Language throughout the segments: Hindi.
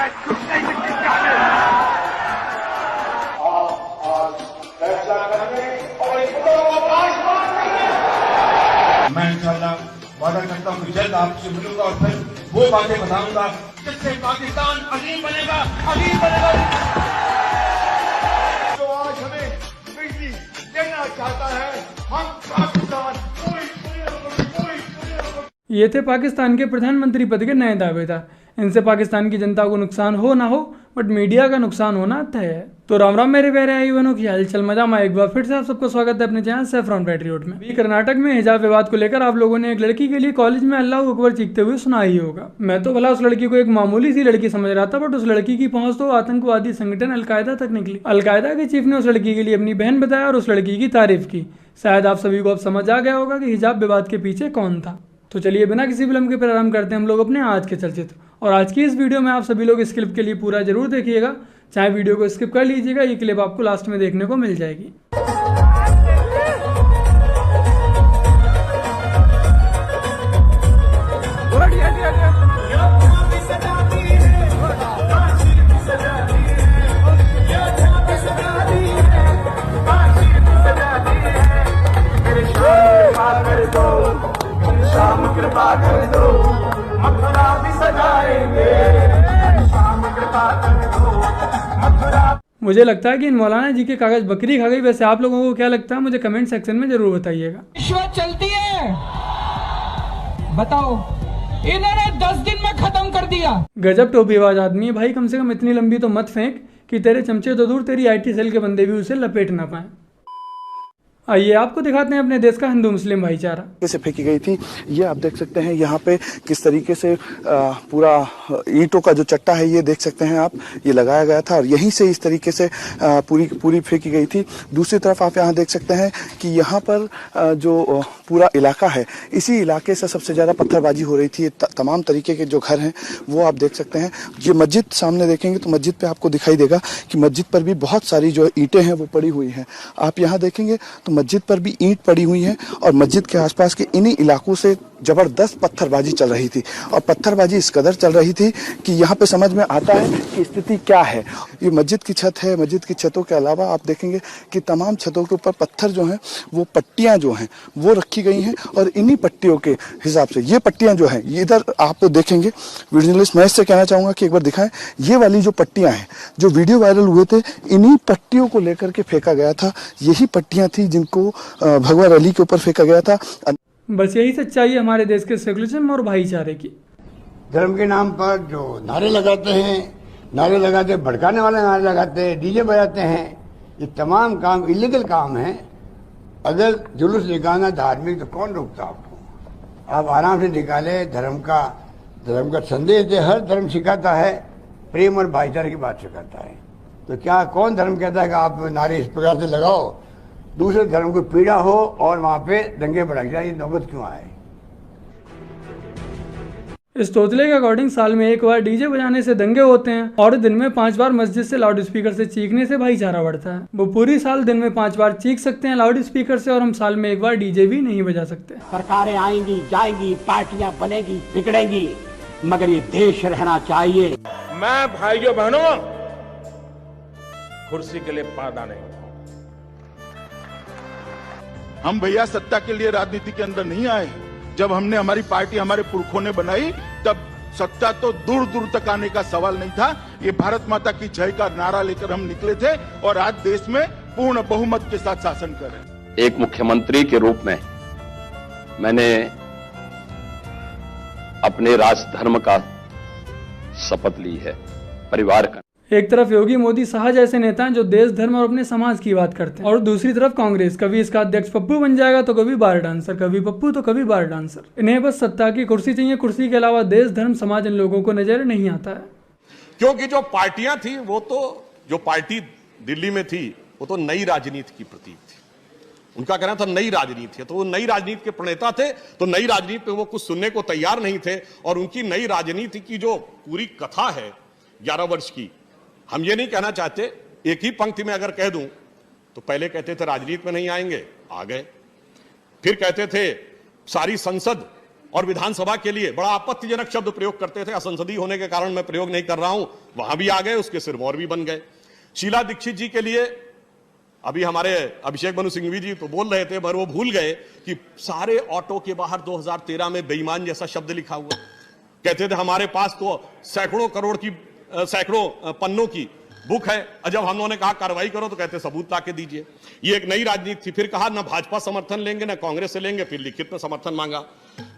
आज कुछ नहीं सकती जाने। फैसला करने और इसको आसमान करने। मैं इंशाल्लाह वादा करता हूँ कि जल्द आपसे मिलूंगा और फिर वो बातें बताऊंगा जिससे पाकिस्तान अजीम बनेगा, अजीम बनेगा। जो आज हमें बिजली देना चाहता है, हम पाकिस्तान ये थे पाकिस्तान के प्रधानमंत्री पद के नए दावेदार। इनसे पाकिस्तान की जनता को नुकसान हो ना हो, बट मीडिया का नुकसान होना तय है। तो राम राम मेरे प्यारे भाई बहनों की हालचाल मजा में एक बार फिर से आप सबको स्वागत है अपने चैनल सैफरॉन पैट्रियट में। अभी कर्नाटक में हिजाब विवाद को लेकर आप लोगों ने एक लड़की के लिए कॉलेज में अल्लाह अकबर चीखते हुए सुना ही होगा। मैं तो भला उस लड़की को एक मामूली सी लड़की समझ रहा था, बट उस लड़की की पहुंच तो आतंकवादी संगठन अलकायदा तक निकली। अलकायदा के चीफ ने उस लड़की के लिए अपनी बहन बताया और उस लड़की की तारीफ की। शायद आप सभी को अब समझ आ गया होगा कि हिजाब विवाद के पीछे कौन था। तो चलिए बिना किसी विलंब के प्रारंभ करते हैं हम लोग अपने आज के चलचित्र। और आज की इस वीडियो में आप सभी लोग इस क्लिप के लिए पूरा जरूर देखिएगा, चाहे वीडियो को स्किप कर लीजिएगा, ये क्लिप आपको लास्ट में देखने को मिल जाएगी। कृपा कर दो, मथुरा भी सजाएंगे। कृपा कर दो, मथुरा। मुझे लगता है कि इन मौलाना जी के कागज बकरी खा गई। वैसे आप लोगों को क्या लगता है मुझे कमेंट सेक्शन में जरूर बताइएगा। रिश्वत चलती है, बताओ, इन्होंने 10 दिन में खत्म कर दिया। गजब टोपीबाज आदमी है भाई, कम से कम इतनी लंबी तो मत फेंक कि तेरे चमचे तो दूर तेरी IT सेल के बंदे भी उसे लपेट ना पाए। आइए आपको दिखाते हैं अपने देश का हिंदू मुस्लिम भाईचारा कैसे फेंकी गई थी। ये आप देख सकते हैं यहाँ पे किस तरीके से पूरा ईंटों का जो चट्टा है ये देख सकते हैं आप, ये लगाया गया था और यहीं से इस तरीके से पूरी फेंकी गई थी। दूसरी तरफ आप यहाँ देख सकते हैं कि यहाँ पर जो पूरा इलाका है, इसी इलाके से सबसे ज़्यादा पत्थरबाजी हो रही थी। तमाम तरीके के जो घर हैं वो आप देख सकते हैं। ये मस्जिद सामने देखेंगे तो मस्जिद पे आपको दिखाई देगा कि मस्जिद पर भी बहुत सारी जो ईंटें हैं वो पड़ी हुई हैं। आप यहाँ देखेंगे तो मस्जिद पर भी ईंट पड़ी हुई है और मस्जिद के आसपास के इन्हीं इलाकों से जबरदस्त पत्थरबाजी चल रही थी। और पत्थरबाजी इस कदर चल रही थी कि यहाँ पे समझ में आता है कि स्थिति क्या है। ये मस्जिद की छत है, मस्जिद की छतों के अलावा आप देखेंगे कि तमाम छतों के ऊपर पत्थर जो हैं वो पट्टियाँ जो हैं वो रखी गई हैं और इन्हीं पट्टियों के हिसाब से ये पट्टियाँ जो हैं ये इधर आप देखेंगे। वीडियो जर्नलिस्ट मैं इससे कहना चाहूँगा कि एक बार दिखाएं, ये वाली जो पट्टियाँ हैं जो वीडियो वायरल हुए थे, इन्हीं पट्टियों को लेकर के फेंका गया था। यही पट्टियाँ थी जिनको भगवा रैली के ऊपर फेंका गया था। बस यही सच्चाई है हमारे देश के सेकुलरिज्म और भाईचारे की। धर्म के नाम पर जो नारे लगाते हैं, नारे लगाते भड़काने वाले नारे लगाते हैं, डीजे बजाते हैं, ये तमाम काम इलीगल काम है। अगर जुलूस निकालना धार्मिक तो कौन रोकता आपको? आप आराम से निकाले। धर्म का संदेश दे। हर धर्म सिखाता है, प्रेम और भाईचारे की बात सिखाता है। तो क्या कौन धर्म कहता है कि आप नारे इस प्रकार से लगाओ, दूसरे धर्म को पीड़ा हो और वहां पे दंगे भड़क जाए? ये नौबत क्यों आए? इस तोतले के अकॉर्डिंग साल में एक बार डीजे बजाने से दंगे होते हैं और दिन में 5 बार मस्जिद से लाउड स्पीकर से चीखने से भाईचारा बढ़ता है। वो पूरी साल दिन में 5 बार चीख सकते हैं लाउड स्पीकर से और हम साल में एक बार डीजे भी नहीं बजा सकते। सरकारें आएंगी जाएंगी, पार्टियां बनेगी बिगड़ेंगी, मगर ये देश रहना चाहिए। मैं भाइयों बहनों कुर्सी के लिए पादा नहीं। हम भैया सत्ता के लिए राजनीति के अंदर नहीं आए। जब हमने हमारी पार्टी हमारे पुरखों ने बनाई तब सत्ता तो दूर दूर तक आने का सवाल नहीं था। ये भारत माता की जय का नारा लेकर हम निकले थे और आज देश में पूर्ण बहुमत के साथ शासन कर रहे हैं। एक मुख्यमंत्री के रूप में मैंने अपने राजधर्म का शपथ ली है, परिवार का। एक तरफ योगी मोदी शाह जैसे नेता हैं जो देश धर्म और अपने समाज की बात करते हैं और दूसरी तरफ कांग्रेस, कभी इसका अध्यक्ष पप्पू बन जाएगा तो कभी बार डांसर, कभी पप्पू तो कभी बार डांसर। इन्हें बस सत्ता की कुर्सी चाहिए, कुर्सी के अलावा देश धर्म समाज इन लोगों को नजर नहीं आता है। क्योंकि जो पार्टियां थी वो तो, जो पार्टी दिल्ली में थी वो तो नई राजनीति की प्रतीक थी। उनका कहना था नई राजनीति है, तो वो नई राजनीति के प्रणेता थे। तो नई राजनीति पे वो कुछ सुनने को तैयार नहीं थे और उनकी नई राजनीति की जो पूरी कथा है 11 वर्ष की, हम ये नहीं कहना चाहते। एक ही पंक्ति में अगर कह दूं तो पहले कहते थे राजनीति में नहीं आएंगे, आ गए। फिर कहते थे सारी संसद और विधानसभा के लिए बड़ा आपत्तिजनक शब्द प्रयोग करते थे। असंसदीय होने के कारण मैं प्रयोग नहीं कर रहा हूं, वहां भी आ गए, उसके सिरमौर भी बन गए। शीला दीक्षित जी के लिए अभी हमारे अभिषेक मनु सिंघवी जी तो बोल रहे थे, पर वो भूल गए कि सारे ऑटो के बाहर 2013 में बेईमान जैसा शब्द लिखा हुआ। कहते थे हमारे पास तो सैकड़ों पन्नों की बुक है, और जब हम लोगों ने कहा कार्रवाई करो तो कहते सबूत लाके दीजिए। ये एक नई राजनीति थी। फिर कहा ना भाजपा समर्थन लेंगे ना कांग्रेस से लेंगे, फिर लिखित में समर्थन मांगा।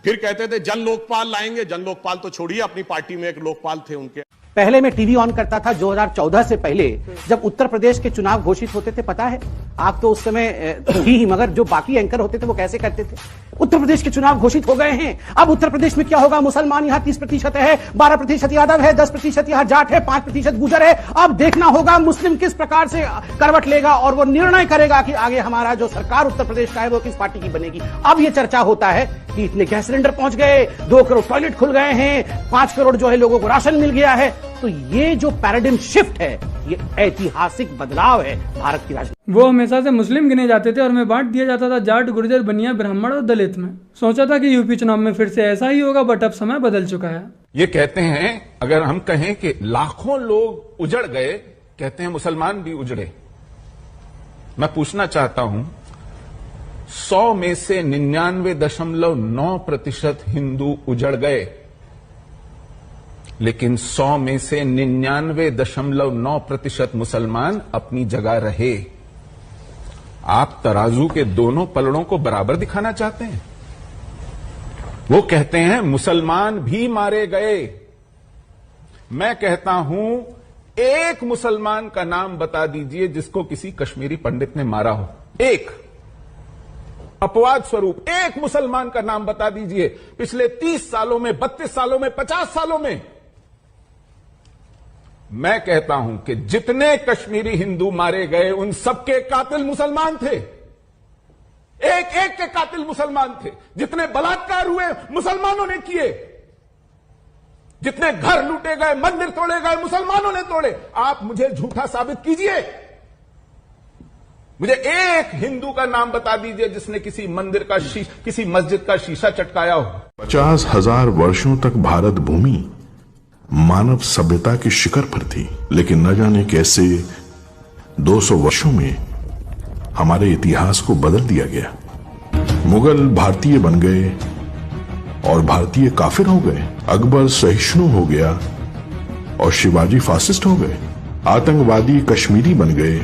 फिर कहते थे जन लोकपाल लाएंगे, जन लोकपाल तो छोड़िए, अपनी पार्टी में एक लोकपाल थे उनके। पहले मैं टीवी ऑन करता था 2014 से पहले, जब उत्तर प्रदेश के चुनाव घोषित होते थे। पता है, आप तो उस समय थी ही, मगर जो बाकी एंकर होते थे वो कैसे करते थे। उत्तर प्रदेश के चुनाव घोषित हो गए हैं, अब उत्तर प्रदेश में क्या होगा? मुसलमान यहाँ 30% है, 12% यादव है, 10% यहाँ जाट है, 5% गुजर है। अब देखना होगा मुस्लिम किस प्रकार से करवट लेगा और वो निर्णय करेगा कि आगे हमारा जो सरकार उत्तर प्रदेश का है वो किस पार्टी की बनेगी। अब ये चर्चा होता है कि इतने गैस सिलेंडर पहुंच गए, 2 करोड़ टॉयलेट खुल गए हैं, 5 करोड़ जो है लोगों को राशन मिल गया है। तो ये जो पैराडिम शिफ्ट है, ये ऐतिहासिक बदलाव है भारत की राजनीति। वो हमेशा से मुस्लिम गिने जाते थे और में बांट दिया जाता था जाट, गुर्जर, बनिया, ब्राह्मण और दलित में। सोचा था कि यूपी चुनाव में फिर से ऐसा ही होगा, बट अब समय बदल चुका है। ये कहते हैं, अगर हम कहें कि लाखों लोग उजड़ गए, कहते हैं मुसलमान भी उजड़े। मैं पूछना चाहता हूं, 100 में से 99.9% हिंदू उजड़ गए, लेकिन 100 में से 99.9% मुसलमान अपनी जगह रहे। आप तराजू के दोनों पलड़ों को बराबर दिखाना चाहते हैं। वो कहते हैं मुसलमान भी मारे गए। मैं कहता हूं, एक मुसलमान का नाम बता दीजिए जिसको किसी कश्मीरी पंडित ने मारा हो। एक अपवाद स्वरूप एक मुसलमान का नाम बता दीजिए पिछले 30 सालों में, 32 सालों में, 50 सालों में। मैं कहता हूं कि जितने कश्मीरी हिंदू मारे गए उन सबके कातिल मुसलमान थे। एक एक के कातिल मुसलमान थे। जितने बलात्कार हुए मुसलमानों ने किए, जितने घर लूटे गए, मंदिर तोड़े गए, मुसलमानों ने तोड़े। आप मुझे झूठा साबित कीजिए। मुझे एक हिंदू का नाम बता दीजिए जिसने किसी मंदिर का किसी मस्जिद का शीशा चटकाया हो। 50,000 वर्षों तक भारत भूमि मानव सभ्यता के शिखर पर थी, लेकिन न जाने कैसे 200 वर्षों में हमारे इतिहास को बदल दिया गया। मुगल भारतीय बन गए और भारतीय काफिर हो गए। अकबर सहिष्णु हो गया और शिवाजी फासिस्ट हो गए। आतंकवादी कश्मीरी बन गए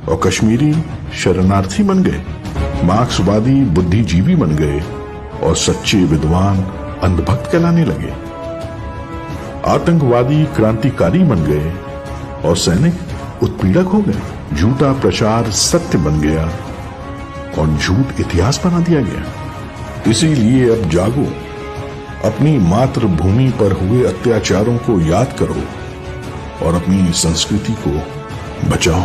और कश्मीरी शरणार्थी बन गए। मार्क्सवादी बुद्धिजीवी बन गए और सच्चे विद्वान अंधभक्त कहलाने लगे। आतंकवादी क्रांतिकारी बन गए और सैनिक उत्पीड़क हो गए। झूठा प्रचार सत्य बन गया और झूठ इतिहास बना दिया गया। इसीलिए अब जागो, अपनी मातृभूमि पर हुए अत्याचारों को याद करो और अपनी संस्कृति को बचाओ।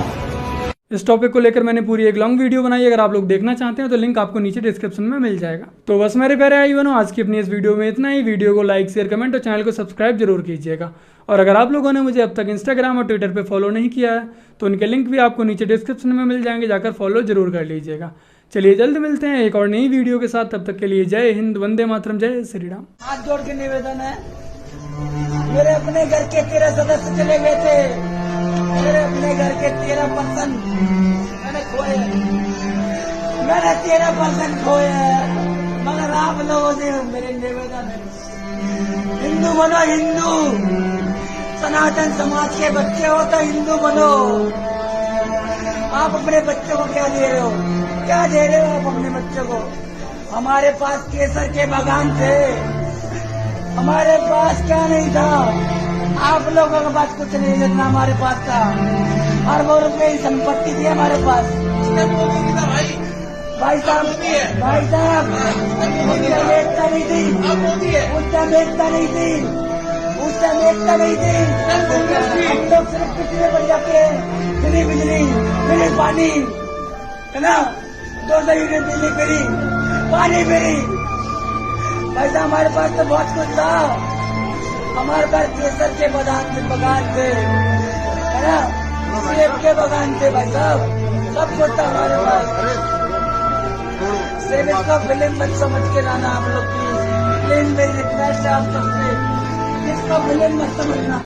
इस टॉपिक को लेकर मैंने पूरी एक लॉन्ग वीडियो बनाई। अगर आप लोग देखना चाहते हैं तो लिंक आपको नीचे डिस्क्रिप्शन में मिल जाएगा। तो बस मेरे प्यारे भाई बहनों, आज की अपनी इस वीडियो में इतना ही। वीडियो को लाइक, शेयर, कमेंट और चैनल को सब्सक्राइब जरूर कीजिएगा। और अगर आप लोगों ने मुझे अब तक इंस्टाग्राम और ट्विटर पर फॉलो नहीं किया है तो उनके लिंक भी आपको नीचे डिस्क्रिप्शन में मिल जाएंगे, जाकर फॉलो जरूर कर लीजिएगा। चलिए जल्द मिलते हैं एक और नई वीडियो के साथ। तब तक के लिए जय हिंद, वंदे मातरम, जय श्री राम। हाथ जोड़ के निवेदन है, मेरे अपने घर के 13 सदस्य चले गए थे। मेरे अपने घर के 13% मैंने खोए। मैंने 13% खोए हैं, मगर आप लोगों से मेरे निवेदन है, हिंदू बनो हिंदू। सनातन समाज के बच्चे हो तो हिंदू बनो। आप अपने बच्चों को क्या दे रहे हो? क्या दे रहे हो आप अपने बच्चों को? हमारे पास केसर के बागान थे, हमारे पास क्या नहीं था। आप लोगों के पास कुछ नहीं, जितना हमारे पास था। अरबों रुपए की संपत्ति थी हमारे पास। भाई साहब उससे एकता नहीं थी, उससे एकता नहीं थी, उससे एकता नहीं थी। हम लोग सिर्फ पिछले बढ़ जाते हैं, फ्री बिजली, फ्री पानी, है ना, 200 यूनिट बिजली फ्री, पानी फ्री। भाई साहब हमारे पास तो बहुत कुछ था। हमारे पास केसर के बगान थे, है ना, सेब के बगान थे। भाई साहब सब कुछ था हमारे पास। सेब का फिल्म मत समझ के लाना आप लोग प्लीज। प्लीज मेरी रिक्वेस्ट है आप सबसे, इसका विलेन मत समझना।